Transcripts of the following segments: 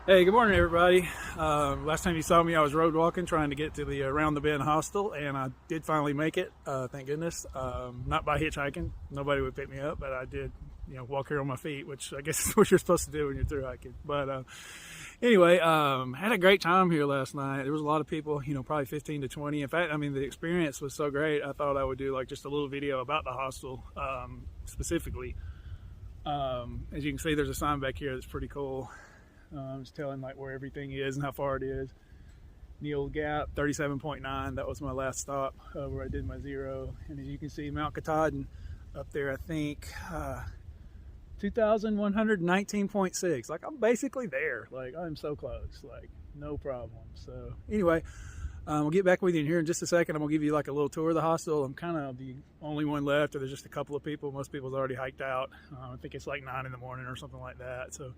Hey, good morning, everybody. Last time you saw me, I was road walking, trying to get to the Around the Bend Hostel, and I did finally make it. Thank goodness. Not by hitchhiking; nobody would pick me up, but I did, walk here on my feet, which I guess is what you're supposed to do when you're through hiking. But anyway, had a great time here last night. There was a lot of people, probably 15 to 20. In fact, I mean, the experience was so great. I thought I would do like just a little video about the hostel specifically. As you can see, there's a sign back here that's pretty cool. It's telling like where everything is and how far it is. The old gap, 37.9. That was my last stop where I did my zero. And as you can see, Mount Katahdin up there, I think 2,119.6. Like I'm basically there. Like I'm so close. Like no problem. So anyway, we'll get back with you in here in just a second. I'm gonna give you like a little tour of the hostel. I'm kind of the only one left, or there's just a couple of people. Most people's already hiked out. I think it's like 9 in the morning or something like that. So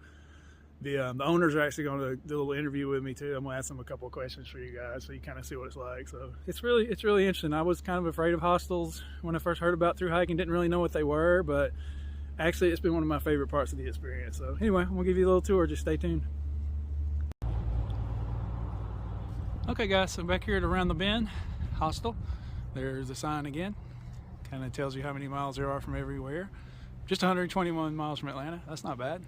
the owners are actually going to do a little interview with me too. I'm going to ask them a couple of questions for you guys, so you kind of see what it's like. So it's really interesting. I was kind of afraid of hostels when I first heard about through hiking. Didn't really know what they were, but actually it's been one of my favorite parts of the experience. So anyway, I'm going to give you a little tour. Just stay tuned. Okay guys, so back here at Around the Bend Hostel, there's a sign again. Kind of tells you how many miles there are from everywhere. Just 121 miles from Atlanta. That's not bad.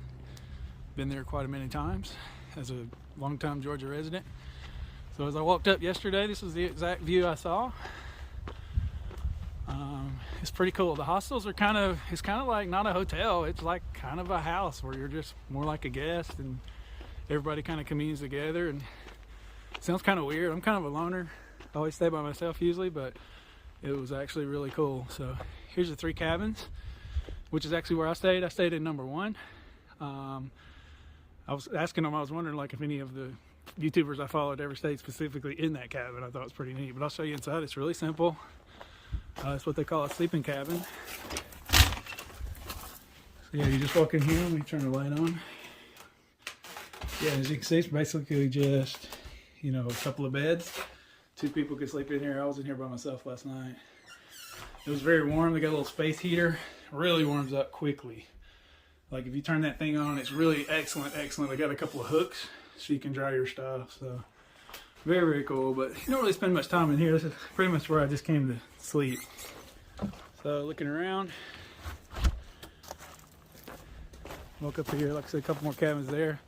Been there quite a many times as a longtime Georgia resident. So as I walked up yesterday, this was the exact view I saw. It's pretty cool. The hostels are it's kind of like not a hotel. It's like kind of a house where you're just more like a guest and everybody kind of communes together. And it sounds kind of weird. I'm kind of a loner. I always stay by myself usually, but it was actually really cool. So here's the 3 cabins, which is actually where I stayed. I stayed in number 1. I was asking them, I was wondering like if any of the YouTubers I followed ever stayed specifically in that cabin. I thought it was pretty neat, but I'll show you inside. It's really simple. It's what they call a sleeping cabin. So yeah, you just walk in here. Let me turn the light on. Yeah, as you can see, it's basically just, a couple of beds. 2 people could sleep in here. I was in here by myself last night. It was very warm. They got a little space heater. Really warms up quickly. Like if you turn that thing on, it's really excellent. They got a couple of hooks so you can dry your stuff. So very cool, but you don't really spend much time in here. This is pretty much where I just came to sleep. So looking around, woke up here, like I said, a couple more cabins there.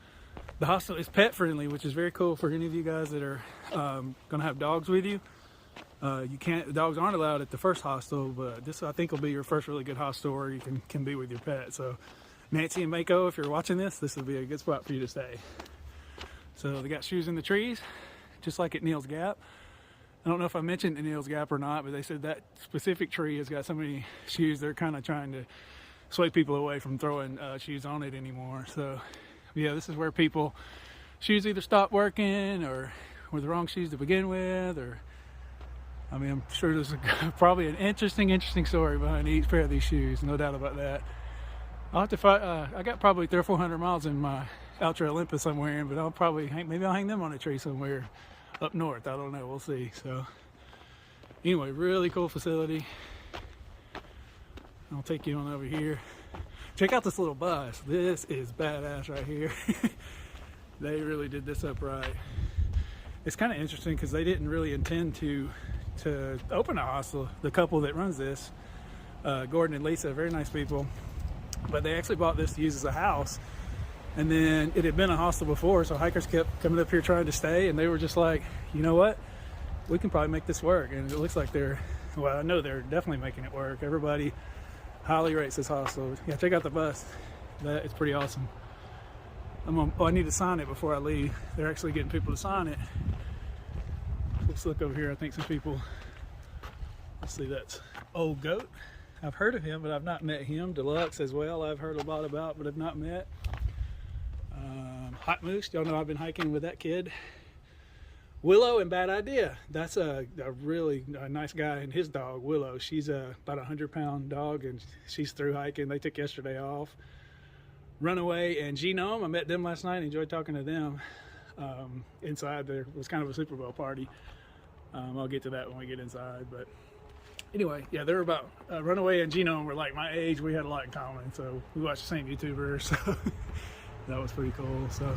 The hostel is pet friendly, which is very cool for any of you guys that are gonna have dogs with you. The dogs aren't allowed at the first hostel, but this I think will be your first really good hostel where you can be with your pet. So Nancy and Mako, if you're watching this would be a good spot for you to stay. So they got shoes in the trees, just like at Neal's Gap. I don't know if I mentioned the Neal's Gap or not, but they said that specific tree has got so many shoes, they're kind of trying to sway people away from throwing shoes on it anymore. So yeah, this is where shoes either stop working or were the wrong shoes to begin with, or I mean, I'm sure there's probably an interesting story behind each pair of these shoes, no doubt about that. I'll have to find, I got probably 300 or 400 miles in my Ultra Olympus somewhere, but maybe I'll hang them on a tree somewhere up north. I don't know, we'll see. So anyway, really cool facility. I'll take you on over here. Check out this little bus. This is badass right here. They really did this up right. It's kind of interesting because they didn't really intend to open a hostel. The couple that runs this, Gordon and Lisa, very nice people, but they actually bought this to use as a house, and then it had been a hostel before, so hikers kept coming up here trying to stay, and they were just like, you know what, we can probably make this work. And it looks like I know they're definitely making it work. Everybody highly rates this hostel. Yeah, check out the bus. That is pretty awesome. I need to sign it before I leave. They're actually getting people to sign it. Let's look over here. I think some people, let's see, that's Old Goat. I've heard of him, but I've not met him. Deluxe as well, I've heard a lot about, but I've not met. Hot Moose, y'all know I've been hiking with that kid. Willow and Bad Idea. That's a really nice guy and his dog, Willow. She's about a 100-pound dog, and she's through hiking. They took yesterday off. Runaway and Genome, I met them last night. Enjoyed talking to them. Inside there was kind of a Super Bowl party. I'll get to that when we get inside, but anyway, yeah, they're about Runaway and Genome were like my age. We had a lot in common, so we watched the same YouTubers, so that was pretty cool. So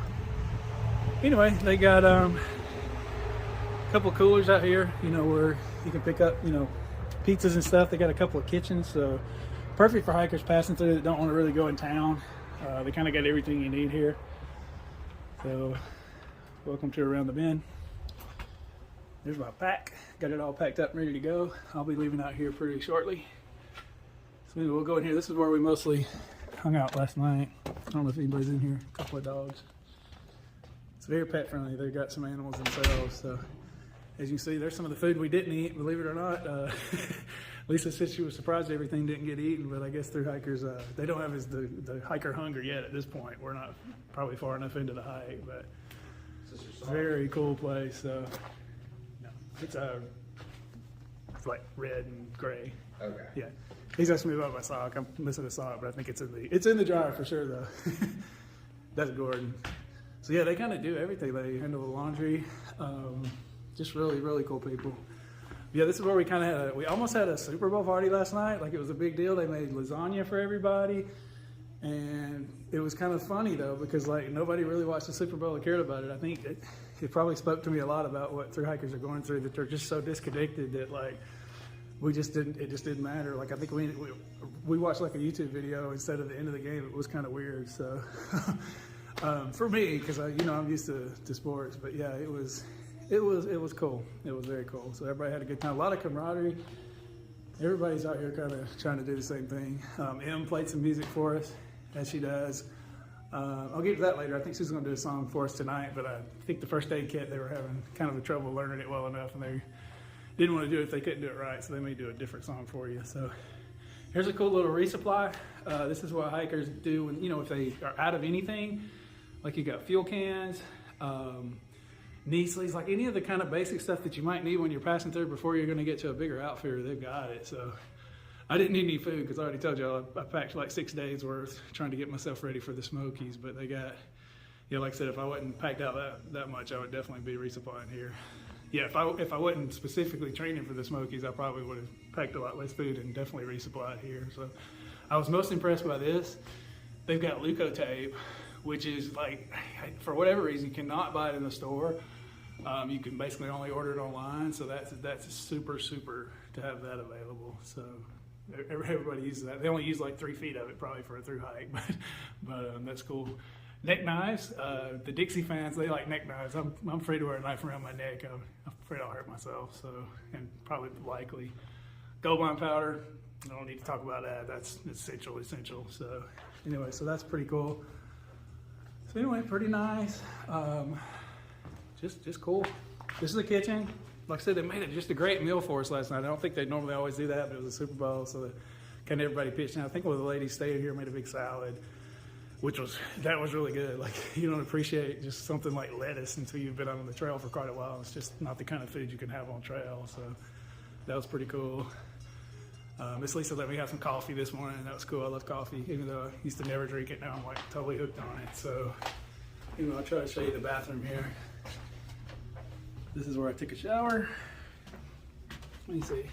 Anyway, they got a couple of coolers out here, you know, where you can pick up, you know, pizzas and stuff. They got a couple of kitchens, so perfect for hikers passing through that don't want to really go in town. They kind of got everything you need here. So welcome to Around the Bend. There's my pack. Got it all packed up and ready to go. I'll be leaving out here pretty shortly. So maybe we'll go in here. This is where we mostly hung out last night. I don't know if anybody's in here. A couple of dogs. It's very pet friendly. They've got some animals themselves. So as you can see, there's some of the food we didn't eat, believe it or not. Lisa said she was surprised everything didn't get eaten, but I guess through hikers, they don't have the hiker hunger yet at this point. We're not probably far enough into the hike, but it's a very cool place. So it's like red and gray. Okay. Yeah. He's asking me about my sock. I'm missing a sock, but I think it's in the dryer for sure though. That's Gordon. So yeah, they kind of do everything. They handle the laundry. Just really, really cool people. Yeah, this is where we almost had a Super Bowl party last night. Like, it was a big deal. They made lasagna for everybody. And it was kind of funny though, because like nobody really watched the Super Bowl or cared about it. I think it probably spoke to me a lot about what thru hikers are going through, that they're just so disconnected that like it just didn't matter. Like, I think we watched like a YouTube video instead of the end of the game. It was kind of weird. So for me, because I'm used to sports, but yeah, it was cool. It was very cool. So everybody had a good time. A lot of camaraderie. Everybody's out here kind of trying to do the same thing. Em played some music for us, as she does. I'll get to that later. I think she's going to do a song for us tonight, but I think the first aid kit, they were having kind of a trouble learning it well enough, and they didn't want to do it if they couldn't do it right, so they may do a different song for you. So here's a cool little resupply. This is what hikers do when, if they are out of anything. Like, you got fuel cans, knee sleeves, like any of the kind of basic stuff that you might need when you're passing through before you're going to get to a bigger outfitter. They've got it. So I didn't need any food because I already told you I packed like 6 days worth trying to get myself ready for the Smokies. But they got, like I said, if I wasn't packed out that much, I would definitely be resupplying here. Yeah, if I wasn't specifically training for the Smokies, I probably would have packed a lot less food and definitely resupplied here. So I was most impressed by this. They've got leukotape, which is like, for whatever reason, you cannot buy it in the store. You can basically only order it online, so that's super to have that available. So everybody uses that. They only use like 3 feet of it probably for a through hike, but that's cool. Neck knives. The Dixie fans, they like neck knives. I'm afraid to wear a knife around my neck. I'm afraid I'll hurt myself. So, and probably likely. Gold line powder. I don't need to talk about that. That's essential. So anyway, so that's pretty cool. So anyway, pretty nice. Just cool. This is the kitchen. Like I said, they made it just a great meal for us last night. I don't think they normally always do that, but it was a Super Bowl, so kind of everybody pitched in. I think one of the ladies stayed here, made a big salad, that was really good. Like, you don't appreciate just something like lettuce until you've been on the trail for quite a while. It's just not the kind of food you can have on trail, so that was pretty cool. Miss Lisa let me have some coffee this morning. That was cool. I love coffee, even though I used to never drink it. Now I'm like totally hooked on it. So, I'll try to show you the bathroom here. This is where I took a shower. Let me see.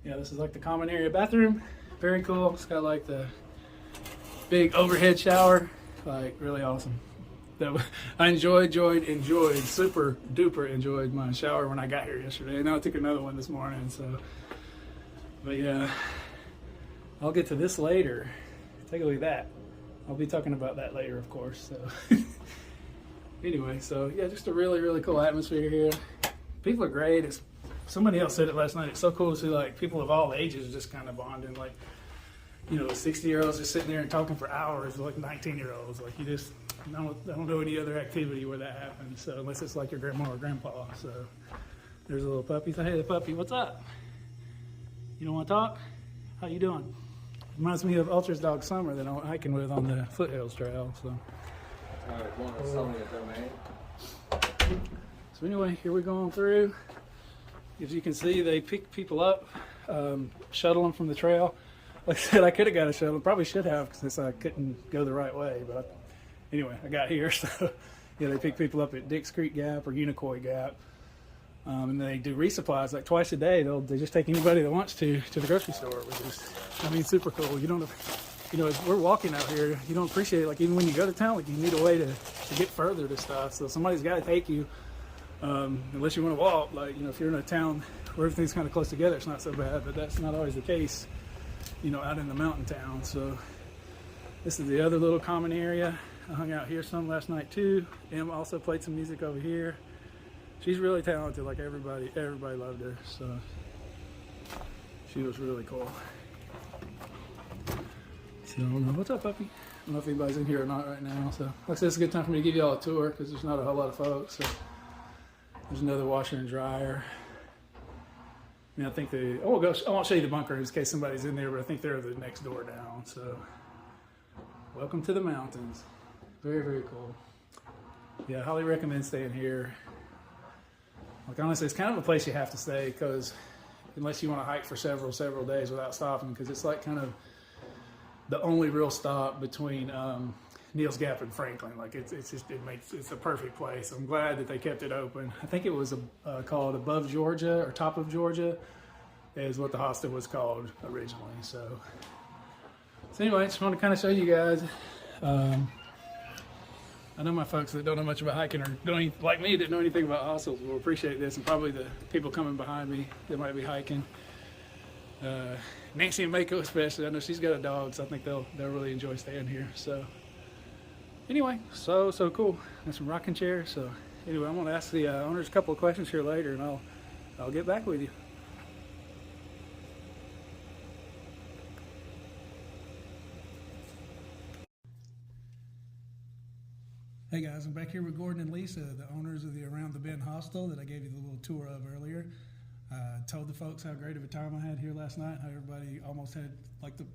Yeah, this is like the common area bathroom. Very cool. It's got like the big overhead shower. Like, really awesome. I enjoyed, super duper enjoyed my shower when I got here yesterday. And now I took another one this morning. So, but yeah, I'll get to this later. Take a look at that. I'll be talking about that later, of course. So. Anyway, so yeah, just a really, really cool atmosphere here. People are great. Somebody else said it last night. It's so cool to see like people of all ages just kind of bonding. Like, 60-year-olds just sitting there and talking for hours, like 19-year-olds. Like, I don't know any other activity where that happens. So unless it's like your grandma or grandpa. So there's a little puppy. Say, hey, the puppy, what's up? You don't want to talk? How you doing? Reminds me of Ultra's dog Summer that I'm hiking with on the Foothills Trail. So. So anyway, here we're going through. As you can see, they pick people up, shuttle them from the trail. Like I said, I could have got a shuttle, probably should have, since I couldn't go the right way. But anyway, I got here, so yeah, they pick people up at Dix Creek Gap or Unicoi Gap, and they do resupplies like twice a day. They just take anybody that wants to the grocery store, which is, super cool. You don't you know, as we're walking out here, you don't appreciate it. Like even when you go to town, like you need a way to get further to stuff. So somebody's got to take you, unless you want to walk. Like, you know, if you're in a town where everything's kind of close together, it's not so bad, but that's not always the case, you know, out in the mountain town. So this is the other little common area. I hung out here some last night too. Em also played some music over here. She's really talented, like everybody loved her. So she was really cool. So, what's up, puppy? I don't know if anybody's in here or not right now. So, like I said, it's a good time for me to give you all a tour because there's not a whole lot of folks. So, there's another washer and dryer. I mean, I think I won't show you the bunker in case somebody's in there, but I think they're the next door down. So, welcome to the mountains. Very, very cool. Yeah, I highly recommend staying here. Like, honestly, it's kind of a place you have to stay because unless you want to hike for several days without stopping, because it's like kind of the only real stop between Neal's Gap and Franklin. Like it's a perfect place. I'm glad that they kept it open. I think it was called Above Georgia or Top of Georgia is what the hostel was called originally. So anyway, I just want to kind of show you guys. I know my folks that don't know much about hiking or like me that know anything about hostels will appreciate this, and probably the people coming behind me that might be hiking. Nancy and Mako especially, I know she's got a dog, so I think they'll really enjoy staying here. So anyway, so cool. Got some rocking chairs. So anyway, I'm gonna ask the owners a couple of questions here later, and I'll get back with you. Hey guys, I'm back here with Gordon and Lisa, the owners of the Around the Bend Hostel that I gave you the little tour of earlier. Told the folks how great of a time I had here last night, how everybody almost had like it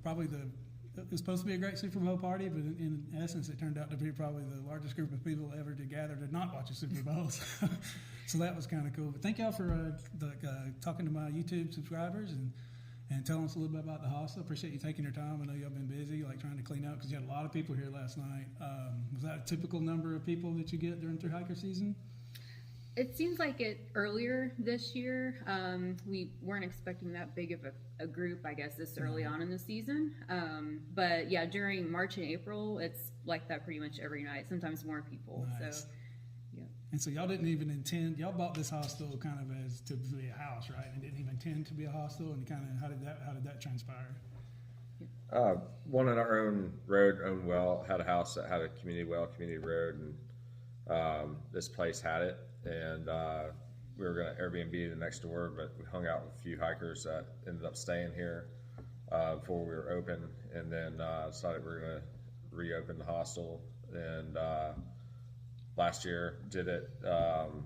was supposed to be a great Super Bowl party, but in essence it turned out to be probably the largest group of people ever to gather to not watch a Super Bowl. So that was kind of cool. But thank y'all for talking to my YouTube subscribers and telling us a little bit about the hostel. Appreciate you taking your time. I know y'all been busy, like trying to clean up because you had a lot of people here last night. Was that a typical number of people that you get during through hiker season? It seems like it earlier this year. We weren't expecting that big of a group, I guess, this early on in the season. But yeah, during March and April, it's like that pretty much every night, sometimes more people. Nice. So, yeah. And so y'all didn't even intend, y'all bought this hostel kind of as to be a house, right? And didn't even intend to be a hostel, and kind of how did that transpire? One on our own road, owned well, had a house that had a community road, and this place had it. And we were going to Airbnb the next door, but we hung out with a few hikers that ended up staying here before we were open, and then decided we were going to reopen the hostel. And last year did it on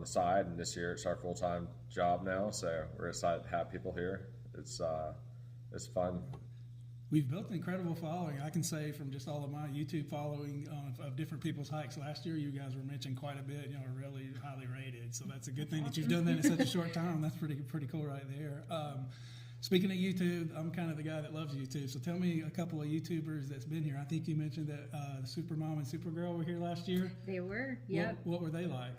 the side, and this year it's our full-time job now. So we're excited to have people here. It's fun. We've built an incredible following. I can say from just all of my YouTube following of different people's hikes last year, you guys were mentioned quite a bit. You know, really highly rated. So that's a good thing that you've done that in such a short time. That's pretty cool right there. Speaking of YouTube, I'm kind of the guy that loves YouTube. So tell me a couple of YouTubers that's been here. I think you mentioned that Supermom and Supergirl were here last year. They were, yep. What were they like?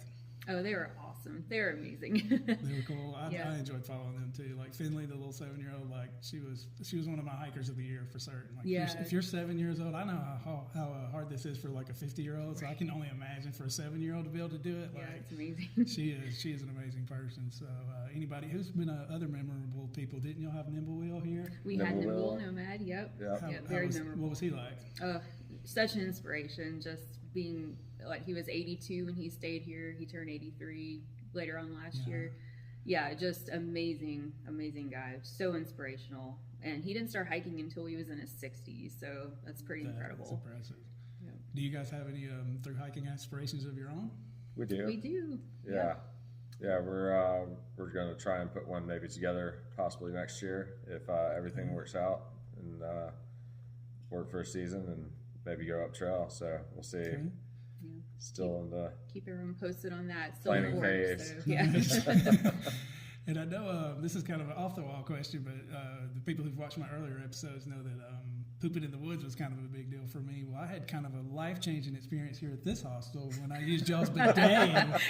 Oh, they were awesome. They were amazing. They were cool. I enjoyed following them too. Like Finley, the little 7-year-old, like she was one of my hikers of the year for certain. Like if you're 7 years old, I know how hard this is for like a 50-year-old. So I can only imagine for a 7-year-old to be able to do it. Yeah, like, it's amazing. She is an amazing person. So anybody who's been other memorable people, didn't y'all have Nimblewheel here? We had Nimble Nomad. Yep. Very memorable. What was he like? Such an inspiration. Just being like, he was 82 when he stayed here. He turned 83 later on last year. Yeah, just amazing guy. So inspirational. And he didn't start hiking until he was in his 60s, so that's pretty incredible. That's impressive. Yep. Do you guys have any through hiking aspirations of your own? We do. We do. Yeah. Yeah, we're going to try and put one maybe together possibly next year if everything works out and work for a season and maybe go up trail. So we'll see. Okay. Still in the keep everyone posted on that. Still planning phase. So, yeah. And I know this is kind of an off the wall question, but the people who've watched my earlier episodes know that pooping in the woods was kind of a big deal for me. Well, I had kind of a life-changing experience here at this hostel when I used y'all's bidet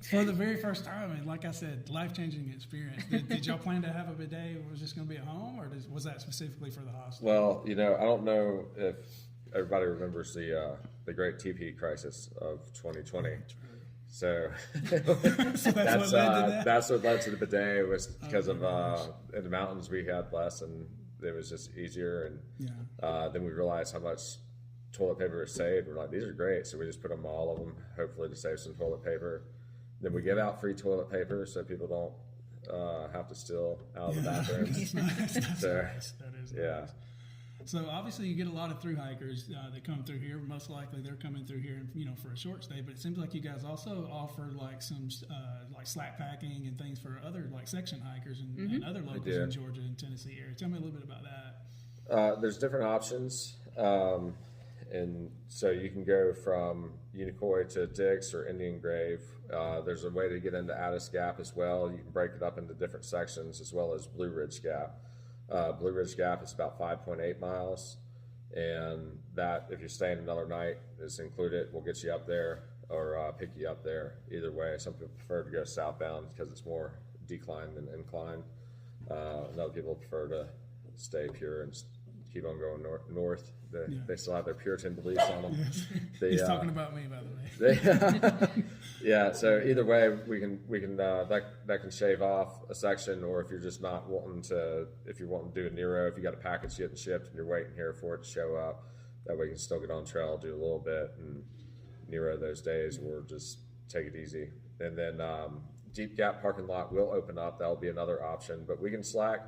for the very first time. And like I said, life-changing experience. Did y'all plan to have a bidet, or was this going to be at home, or was that specifically for the hostel? Well, I don't know if everybody remembers the great TP crisis of 2020. So, that's what led to the bidet, was because in the mountains we had less, and it was just easier. And then we realized how much toilet paper was saved. We're like, these are great, so we just put them all of them, hopefully to save some toilet paper. Then we give out free toilet paper so people don't have to steal out of the bathrooms. That's So, nice. That is yeah. nice. So obviously you get a lot of through hikers that come through here. Most likely they're coming through here, for a short stay. But it seems like you guys also offer like some like slack packing and things for other like section hikers and other locals in Georgia and Tennessee area. Tell me a little bit about that. There's different options, and so you can go from Unicoi to Dix or Indian Grave. There's a way to get into Addis Gap as well. You can break it up into different sections, as well as Blue Ridge Gap. Blue Ridge Gap is about 5.8 miles, and that, if you're staying another night, is included. We'll get you up there or pick you up there. Either way, some people prefer to go southbound because it's more decline than incline. And other people prefer to stay pure and keep on going north. They still have their Puritan beliefs on them. Yes. He's talking about me, by the way. Yeah. So either way, we can that can shave off a section, or if you're just not wanting to, if you're wanting to do a Nero, if you got a package getting shipped and you're waiting here for it to show up, that way you can still get on trail, do a little bit, and Nero those days, or just take it easy. And then Deep Gap parking lot will open up. That'll be another option, but we can slack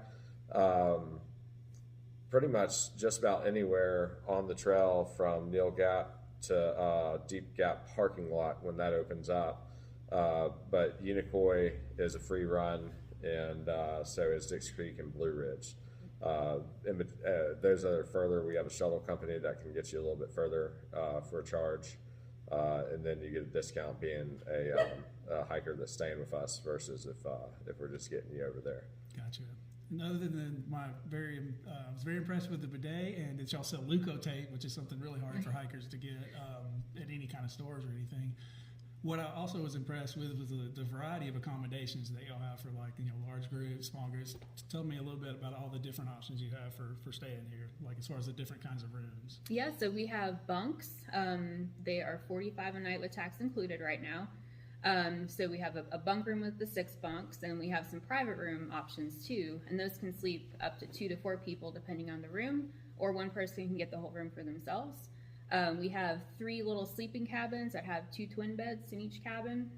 pretty much just about anywhere on the trail from Neal Gap to Deep Gap parking lot when that opens up. But Unicoi is a free run, and so is Dix Creek and Blue Ridge. Those other further, we have a shuttle company that can get you a little bit further for a charge, and then you get a discount being a hiker that's staying with us versus if we're just getting you over there. Gotcha. And other than I was very impressed with the bidet, and that y'all sell Leukotape, which is something really hard for hikers to get at any kind of stores or anything. What I also was impressed with was the variety of accommodations that y'all have for large groups, small groups. Tell me a little bit about all the different options you have for staying here, like as far as the different kinds of rooms. Yeah, so we have bunks. They are $45 a night with tax included right now. So we have a bunk room with the 6 bunks, and we have some private room options too, and those can sleep up to 2 to 4 people depending on the room, or one person can get the whole room for themselves. We have 3 little sleeping cabins that have 2 twin beds in each cabin,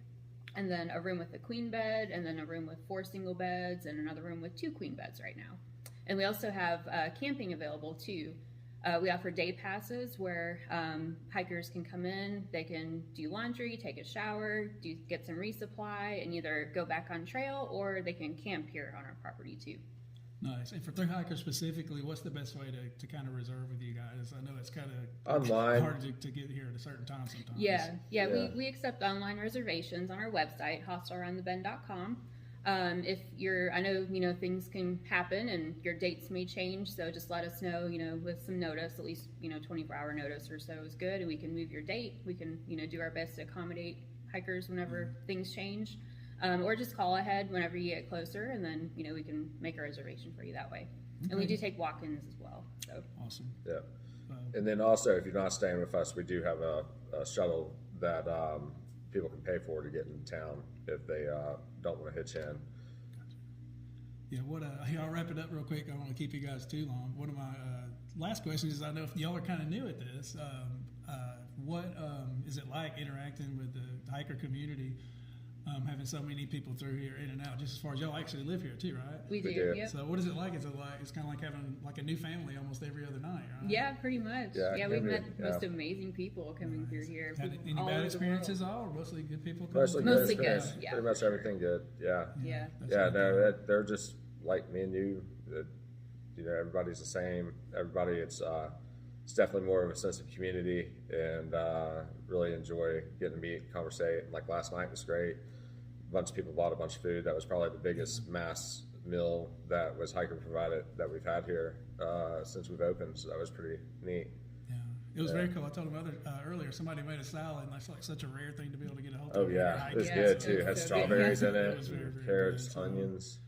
and then a room with a queen bed, and then a room with 4 single beds, and another room with 2 queen beds right now. And we also have camping available too. We offer day passes where hikers can come in, they can do laundry, take a shower, get some resupply, and either go back on trail, or they can camp here on our property too. Nice. And for through hikers specifically, what's the best way to kind of reserve with you guys? I know it's kind of online, hard to get here at a certain time sometimes. Yeah. We accept online reservations on our website, hostelaroundthebend.com. I know, things can happen and your dates may change, so just let us know, with some notice, at least, 24-hour notice or so is good, and we can move your date. We can, do our best to accommodate hikers whenever things change, or just call ahead whenever you get closer, and then, we can make a reservation for you that way. Okay. And we do take walk-ins as well. So. Awesome. Yeah. And then also, if you're not staying with us, we do have a shuttle that people can pay for to get into town if they don't want to hitch in. Yeah, I'll wrap it up real quick. I don't want to keep you guys too long. One of my last questions is, I know if y'all are kind of new at this, what is it like interacting with the hiker community, having so many people through here in and out, just as far as y'all actually live here too, right? We do. Yep. So what is it like? It's kind of like having like a new family almost every other night, right? Yeah, pretty much. Yeah, we've met most amazing people coming through here. Had any bad experiences at all, or mostly good people? Mostly good. Yeah. Pretty much everything good. Yeah. Yeah. No, they're just like me and you. Everybody's the same. Everybody, it's definitely more of a sense of community, and really enjoy getting to meet, conversate. Like last night was great. A bunch of people bought a bunch of food. That was probably the biggest mass meal that was hiker provided that we've had here since we've opened. So that was pretty neat. Yeah, it was very cool. I told him earlier, somebody made a salad, and that's like such a rare thing to be able to get a hold of. Oh yeah, it was Yeah, good it's too. good. It had So strawberries in It it, was very, very carrots, good. So- onions.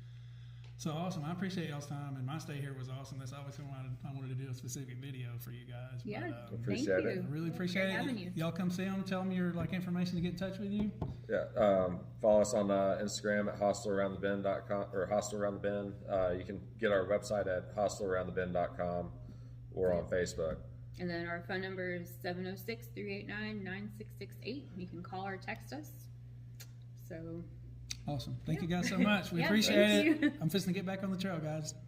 So awesome. I appreciate y'all's time, and my stay here was awesome. That's always something I wanted to do a specific video for you guys. Yeah, But, thank Appreciate you. it. I really It's appreciate great it. having you. Y'all come see them. Tell them your information to get in touch with you. Yeah, follow us on Instagram at hostelaroundthebend.com or Hostel Around the Bend. You can get our website at hostelaroundthebend.com or on Facebook. And then our phone number is 706-389-9668. You can call or text us. So Awesome. Thank you guys so much. We Yeah, appreciate thank it. you. I'm fixing to get back on the trail, guys.